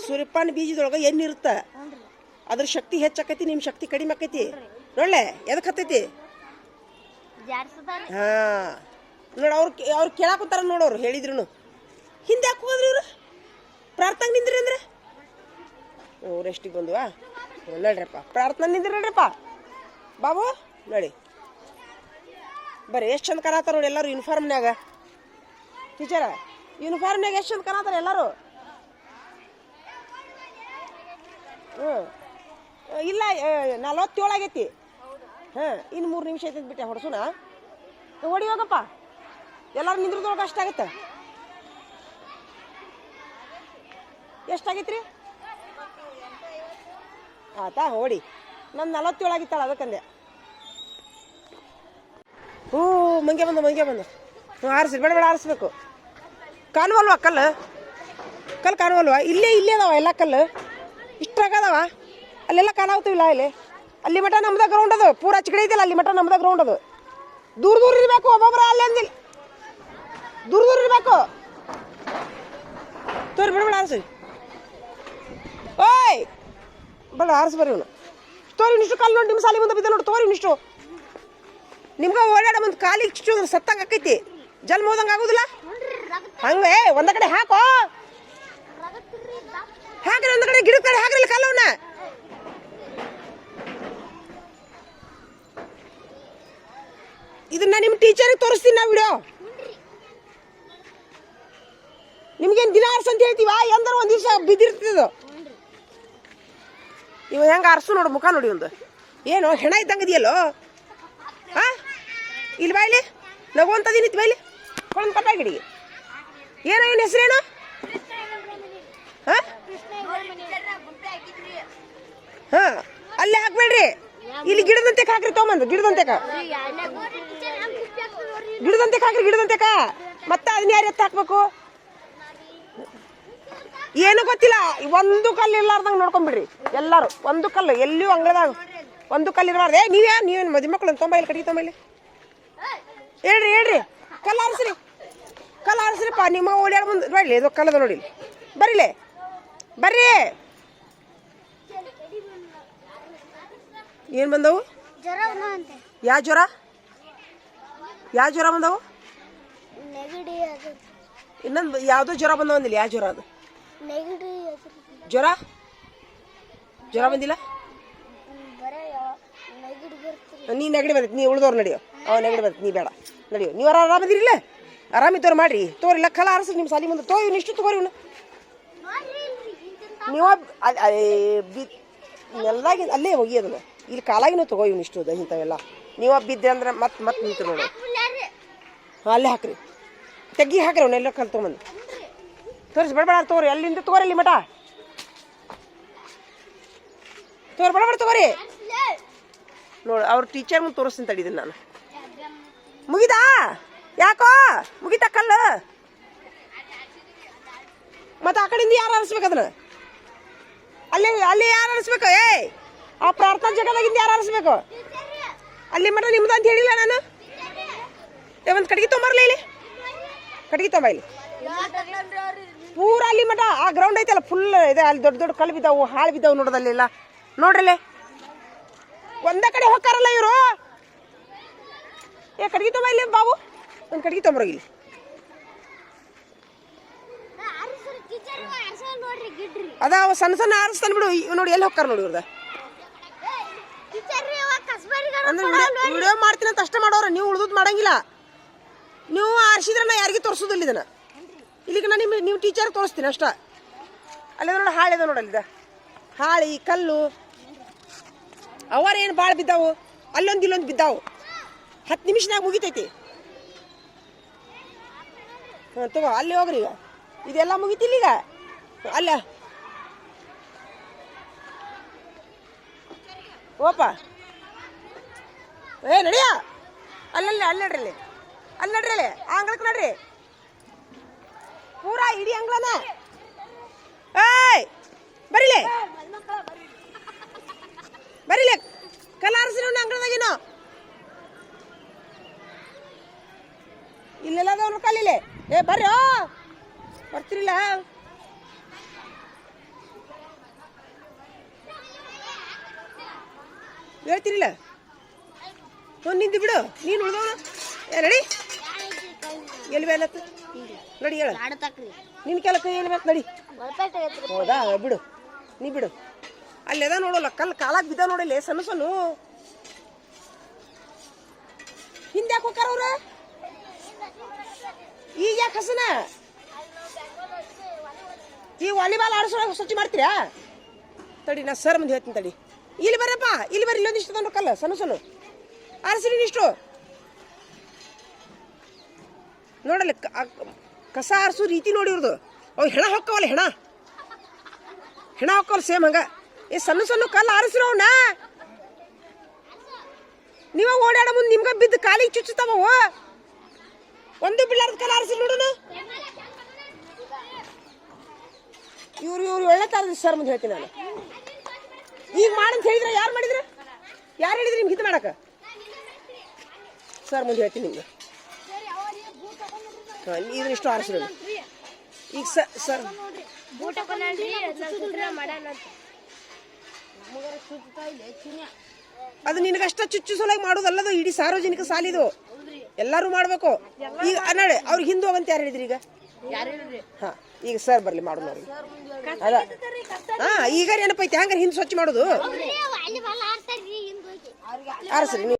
ಸೂರ್ಯಪಾನ ಬೀಜದೊಳಗೆ ಎಣ್ಣೆ ಇರುತ್ತೆ. ಅದ್ರ ಶಕ್ತಿ ಹೆಚ್ಚಾಕೈತಿ, ನಿಮ್ಮ ಶಕ್ತಿ ಕಡಿಮೆ ಆಕೈತಿ. ನೋಡ್ಲೆ ಎದಕ್ಕೆ ಹತ್ತೈತಿ? ಹಾಂ ನೋಡಿ, ಅವ್ರು ಕೇಳಾಕುಂತಾರ ನೋಡೋರು ಹೇಳಿದ್ರು. ಹಿಂದೆ ಯಾಕೆ ಹೋದ್ರಿ ಇವರು? ಪ್ರಾರ್ಥನೆ ನಿಂದ್ರಿ ಅಂದ್ರೆ ರೆಸ್ಟಿಗೆ ಬಂದ್ವಾ? ನಡ್ರಪ್ಪ, ಪ್ರಾರ್ಥನೆ ನಿಂದ್ರಿ ನಡ್ರಪ್ಪ. ಬಾಬು ನೋಡಿ ಬರ್ರಿ, ಎಷ್ಟು ಚಂದ ಕಾಣತ್ತಾರ ನೋಡಿ ಎಲ್ಲರೂ ಯೂನಿಫಾರ್ಮ್ನಾಗ. ಟೀಚರ ಯೂನಿಫಾರ್ಮ್ನಾಗ ಎಷ್ಟು ಚಂದ ಕಾಣತ್ತಾರ ಎಲ್ಲರೂ. ಇಲ್ಲ 47 ಆಗೈತಿ. ಇನ್ನು 3 ನಿಮಿಷ ಐತಿ ಬಿಟ್ಟೆ ಹೊಡ್ಸುನ. ಹೊಡಿ ಹೋಗಪ್ಪ, ಎಲ್ಲರೂ ನಿಂದ್ರದೊಳಗೆ ಅಷ್ಟಾಗತ್ತೆ. ಎಷ್ಟಾಗೈತ್ರಿ? ಆತಾ ಹೊಡಿ. ನನ್ನ 47 ಆಗಿತ್ತಾಳ, ಅದಕ್ಕಂದೆ. ಮಂಗೆ ಬಂದ. ಆರಿಸಿ ಬೇಡ ಆರಿಸ್ಬೇಕು. ಕಾಣುವಲ್ವಾ ಕಲ್ಲು ಕಾಣುವಲ್ವಾ? ಇಲ್ಲೇ ಅದಾವ ಎಲ್ಲ ಕಲ್ಲು, ಇಷ್ಟಾಗದಾವ. ಅಲ್ಲೆಲ್ಲ ಕಾಣಾಗ್ತಿವಿಲ್ಲ. ಅಲ್ಲಿ ಮಠ ನಮ್ದ ಗ್ರೌಂಡ್ ಅದು, ಪೂರ ಚಿಕಡೆ ಐತಿಲ್ಲ ಅಲ್ಲಿ ಮಠ ನಮ್ದ ಗ್ರೌಂಡ್ ಅದು. ದೂರ ಇರಬೇಕು, ಒಬ್ಬೊಬ್ರು ಅಲ್ಲಿ ಅಂದಿಲ್ಲ, ದೂರ ಇರಬೇಕು. ತೋರಿ ಬೇಡ ಆರಿಸಿ. ಓಯ್ ಬೇಡ ಆರಿಸಿ ಬರ್ರಿ. ಇವನು ತೋರಿ ಇಷ್ಟು ಕಲ್ಲು ನೋಡಿ, ನಿಮ್ಮ ಸಾಲಿ ಮುಂದೆ ಬಿದ್ದ ನೋಡಿ. ತೋರಿ ಇಷ್ಟು ನಿಮ್ಗೆ ಓಡಾಡ ಮುಂದೆ ಕಾಲಿಗೆ ಇಷ್ಟು ಸತ್ತಂಗೆ ಆಕೈತಿ, ಜಲ್ ಹೋದಂಗೆ ಆಗೋದಿಲ್ಲ. ಹಂಗೆ ಒಂದ ಕಡೆ ಹಾಕೋ, ಹಾಕ್ರಿ ಒಂದ್ ಕಡೆ ಗಿಡದ ಕಡೆ ಹಾಕ್ರಿ ಕಲ್ಲವನ್ನ. ಇದನ್ನ ನಿಮ್ಮ ಟೀಚರಿಗೆ ತೋರಿಸ್ತೀನಿ ನಾ ವಿಡಿಯೋ. ನಿಮ್ಗೇನು ದಿನ ಆರ್ಸ್ ಅಂತ ಹೇಳ್ತೀವ? ಎಂದ್ರೆ ಒಂದು ದಿವಸ ಬಿದ್ದಿರ್ತದ. ಇವ ಹೆಂಗೆ ಆರ್ಸು ನೋಡು, ಮುಖ ನೋಡಿ ಒಂದು ಏನು ಹೆಣ ಇದ್ದಂಗೆ ಇದೆಯಲ್ಲೋ. ಇಲ್ಲಿ ಬಾಯ್ಲಿ ನಗುವಂಥದ್ದು ನಿಂತು ಬಾಯ್ಲಿ ಕೊಂದು ಕಟ್ಟ ಗಿಡಿಗೆ. ಏನೋ ಏನು ಹೆಸರೇನು? ಅಲ್ಲೇ ಹಾಕ್ಬೇಡ್ರಿ, ಇಲ್ಲಿ ಗಿಡದಂತೆ ಹಾಕ್ರಿ. ತೊಗೊಂಬಂದು ಗಿಡದಂತೆ ಹಾಕ್ರಿ. ಮತ್ತೆ ಅದನ್ನ ಯಾರು ಎತ್ತ ಹಾಕ್ಬೇಕು? ಏನು ಗೊತ್ತಿಲ್ಲ. ಒಂದು ಕಲ್ಲು ಇರ್ಲಾರ್ದಂಗೆ ನೋಡ್ಕೊಂಬಿಡ್ರಿ ಎಲ್ಲರೂ. ಒಂದು ಕಲ್ಲು ಎಲ್ಲಿಯೂ ಅಂಗಳದಾಗ ಒಂದು ಕಲ್ಲು ಇರಬಾರ್ದು. ನೀವೇನು ಮದುವೆ ಮಕ್ಕಳು ತೊಂಬೈಲಿ ಕಟ್ಟಿ ತೊಂಬೈಲಿ ಹೇಳ್ರಿ ಕಲ್ಲು ಆರಿಸ್ರಿಪ್ಪ. ನಿಮ್ಮ ಓಡ್ಯಾಡ ಮುಂದೆ ನೋಡ್ಲಿ, ಇದು ಕಲ್ಲದ ನೋಡಿ. ಬರ್ರಿ. ಏನು ಬಂದವು? ಯಾವ ಜ್ವರ ಬಂದವು? ಇನ್ನೊಂದು ಯಾವುದೋ ಜ್ವರ ಬಂದವಂದಿಲ್ಲ. ಯಾವ ಜ್ವರ ಅದು? ಜ್ವರ ಬಂದಿಲ್ಲ. ನೀ ನೆಗಡಿ ಬಂದೈತಿ, ನೀ ಉಳ್ದವ್ರು ನಡಿಯೋ. ನೆಗಡಿ ಬಂದೈತಿ, ನೀ ಬೇಡ ನಡಿಯೋ. ನೀವು ಆರಾಮದಿರಿಲ್ಲ? ಆರಾಮಿದ್ದವ್ರು ಮಾಡ್ರಿ. ತೋರಿಲ್ಲ ಕಲ್ಲ ಆರಿಸಿ ನಿಮ್ಮ ಸಾಲಿ ಮುಂದೆ. ಇವ್ನು ಇಷ್ಟು ತಗೋರಿ. ಇವನು ನೀವು ನೆಲ್ದಾಗಿ ಅಲ್ಲೇ ಹೋಗಿ ಅದನ್ನು ಇಲ್ಲಿ ಕಾಲಾಗಿನೂ ತಗೋ. ಇವ್ನು ಇಷ್ಟು ಇಂಥವೆಲ್ಲ ನೀವು ಬಿದ್ದೆ ಅಂದ್ರೆ ಮತ್ತೆ ನಿಂತು ನೋಡಿ. ಅಲ್ಲೇ ಹಾಕ್ರಿ, ತೆಗ್ಗಿ ಹಾಕ್ರಿ. ಅವನ್ನೆಲ್ಲ ಕಲ್ ತೊಗೊಂಬಂದು ತೋರಿಸಿ ಬೇಡ ತಗೋರಿ. ಅಲ್ಲಿಂದ ತಗೋರಿ, ಅಲ್ಲಿ ಮಠ ತಗೋರಿ. ಬೇಡ ತಗೋರಿ. ನೋಡಿ ಅವ್ರ ಟೀಚರ್ ಮುಂದೆ ತೋರಿಸ್ತೀನಿ ತಡಿದೀನಿ ನಾನು. ಮುಗಿದಾ? ಯಾಕೋ ಮುಗಿತಾ ಕಲ್ಲು? ಮತ್ತೆ ಆ ಕಡೆಯಿಂದ ಯಾರು ಆರಿಸ್ಬೇಕು ಅದನ್ನ? ಅಲ್ಲಿ ಯಾರು ಆರಿಸ್ಬೇಕು? ಆ ಪ್ರಾರ್ಥನಾ ಜಗದಾಗಿಂದ ಯಾರು ಆರಿಸ್ಬೇಕು? ಅಲ್ಲಿ ಮಟ್ಟ ನಿಮ್ದು ಅಂತ ಹೇಳಿಲ್ಲ ನಾನು. ಒಂದು ಕಟ್ಗೆ ತೊಂಬರ್ಲಿ, ಇಲ್ಲಿ ಕಟ್ಗೆ ತೊಂಬ, ಇಲ್ಲಿ ಪೂರ ಅಲ್ಲಿ ಮಠ ಆ ಗ್ರೌಂಡ್ ಐತಲ್ಲ ಫುಲ್ ಇದೆ. ಅಲ್ಲಿ ದೊಡ್ಡ ದೊಡ್ಡ ಕಲ್ಲು ಬಿದ್ದಾವು, ಹಾಳು ಬಿದ್ದಾವು ನೋಡೋದಲ್ಲೆಲ್ಲ. ನೋಡ್ರಲ್ಲೇ ಒಂದೇ ಕಡೆ ಹೋಗ್ತಾರಲ್ಲ ಇವರು. ಕಟ್ಗೆ ತೊಂಬ ಇಲ್ಲಿ ಬಾಬು, ಒಂದು ಕಟ್ಗೆ ತೊಂಬರೋಗಿ ಇಲ್ಲಿ. ಅದ ಸಣ್ಣ ಸಣ್ಣ ಆರಿಸ್ತಾನೆ ಬಿಡು. ನೋಡಿ ಎಲ್ಲಿ ಹೋಗ್ತಾರ ನೋಡಿ ಇವ್ರದ. ಅಂದ್ರೆ ವಿಡಿಯೋ ಮಾಡ್ತೀನಿ ಅಂತ ಅಷ್ಟೇ ಮಾಡೋರು, ನೀವು ಉಳ್ದುದ್ ಮಾಡಂಗಿಲ್ಲ. ನೀವು ಆರಿಸಿದ್ರೆ ನಾ ಯಾರಿಗೂ ತೋರಿಸೋದಿಲ್ಲ ಇದನ್ನ. ಇಲ್ಲಿಗೆ ನಾನು ನೀವು ಟೀಚರ್ ತೋರಿಸ್ತೀನಿ ಅಷ್ಟ. ಅಲ್ಲಿದ ನೋಡಿ ಹಾಳು ಇದೆ ನೋಡಿ, ಅಲ್ಲಿದ ಹಾಳಿ ಕಲ್ಲು ಅವರೇನು ಭಾಳ ಬಿದ್ದಾವು. ಅಲ್ಲೊಂದು ಇಲ್ಲೊಂದು ಬಿದ್ದಾವು. 10 ನಿಮಿಷನಾಗ ಮುಗಿತೈತಿ. ಹಾಂ ತಗೋ, ಅಲ್ಲಿ ಹೋಗ್ರಿ. ಈಗ ಇದೆಲ್ಲ ಮುಗಿತಿಲ್ಲ. ಈಗ ಅಲ್ಲ ಓಪ ನಡಿಯ ಅಲ್ಲಲ್ಲಿ ಅಲ್ಲಿ ನಡ್ರಿ, ಅಲ್ಲಿ ನಡ್ರಿ, ಅಲ್ಲಿ ಅಂಗಳಕ್ಕೆ ನಡ್ರಿ. ಪೂರಾ ಇಡೀ ಅಂಗಳನ ಬರೀಲೆ ಬರೀಲೆ ಕಲಾರಿಸ್ರಿ ಅಂಗಳದಾಗೇನೋ ಇಲ್ಲೆಲ್ಲ ಅದಾವ ಕಲ್ಲಿಲೆ. ಬರ್ರಿ ಬರ್ತಿರಿಲ್ಲ. ಹೇಳ್ತಿರಿಲ್ಲ. ನಿಂತು ಬಿಡು, ನೀನು ಉಳ್ದವನು. ನಡಿ ಎಲ್ಲಿ ಬೇಲತ್ತು ನಡಿ, ಹೇಳ ನಿನ್ ಕೆಲಕ್ಕೆ ಎಲ್ಲಿ ಬೇಕು ನಡಿ. ಹೌದಾ, ಬಿಡು ನೀ ಬಿಡು. ಅಲ್ಲೆದ ನೋಡೋಲ್ಲ ಕಲ್ಲು ಕಾಲಾಗ ಬಿದ್ದ ನೋಡಿಲ್ಲ ಸಣ್ಣ ಸಣ್ಣ. ಹಿಂದೆ ಯಾಕೆ ಹೋಗ್ತಾರ ಅವ್ರ? ಈಗ ಯಾಕೆ ಹಸನ? ಈ ವಾಲಿಬಾಲ್ ಆಡಿಸೋ ಸ್ವಚ್ಛ ಮಾಡ್ತೀರಾ? ತಡಿ ನಾ ಸರ್ ಮುಂದೆ ಹೇಳ್ತೀನಿ ತಡಿ. ಇಲ್ಲಿ ಬರ್ರಪ್ಪ, ಇಲ್ಲಿ ಬರ್ರಿ. ಇಲ್ಲೊಂದಿಷ್ಟು ತಂದು ಕಲ್ಲ ಸಣ್ಣ ಸಣ್ಣ ಆರಿಸಿರಿ. ಇಷ್ಟು ನೋಡಲ್ಲ ಕಸ ಆರಿಸೋ ರೀತಿ ನೋಡಿ ಇವ್ರದು. ಅವು ಹೆಣ ಹೊಕ್ಕವಲ್ಲ, ಹೆಣ ಹೊಕ್ಕವಲ್ಲ ಸೇಮ್ ಹಂಗ. ಸಣ್ಣ ಸಣ್ಣ ಕಲ್ಲು ಆರಿಸಿರೋ ಅವನ್ನ. ನೀವ ಓಡಾಡ ಮುಂದೆ ನಿಮ್ಗೆ ಬಿದ್ದು ಕಾಲಿಗೆ ಚುಚ್ಚುತ್ತಾವವು. ಒಂದು ಬಿಳ್ಳಾರ್ದ ಕಲ್ಲು ಆರಿಸಿ ನೋಡೋಣ. ಇವ್ರು ಒಳ್ಳೆ ತಾರ ಸರ್ ಮುಂದೆ ಹೇಳ್ತೀನಿ ನಾನು. ಈಗ ಮಾಡಂತ ಹೇಳಿದ್ರೆ ಯಾರು ಮಾಡಿದ್ರು? ಯಾರು ಹೇಳಿದ್ರಿ ನಿಮ್ಗೆ ಹಿತ ಮಾಡಕ? ಸರ್ ಮುಂದೆ ಹೇಳ್ತೀನಿ ನಿಮ್ಗೆ. ಇದನ್ನ ಇಷ್ಟು ಆರಿಸಿರೋಣ. ಈಗ ಸರ್ ಅದು ನಿನಗಷ್ಟ ಚುಚ್ಚು ಸಲುವಾಗಿ ಮಾಡೋದಲ್ಲದು, ಇಡೀ ಸಾರ್ವಜನಿಕ ಸಾಲಿದು. ಎಲ್ಲರೂ ಮಾಡ್ಬೇಕು. ಈಗ ನೋಡಿ ಅವ್ರಿಗೆ ಹಿಂದೆ ಹೋಗಂತ ಯಾರು ಹೇಳಿದ್ರಿ? ಈಗ ಹಾ, ಈಗ ಸರ್ ಬರ್ಲಿ ಮಾಡೋಣ ಅವ್ರಿಗೆ. ಅದ ಹಾ, ಈಗ ನೆನಪೈತಿ ಹಂಗಾರೆ ಹಿಂದೆ ಸ್ವಚ್ಛ ಮಾಡೋದು. ಆರಿಸ್ರಿ ನೀವು.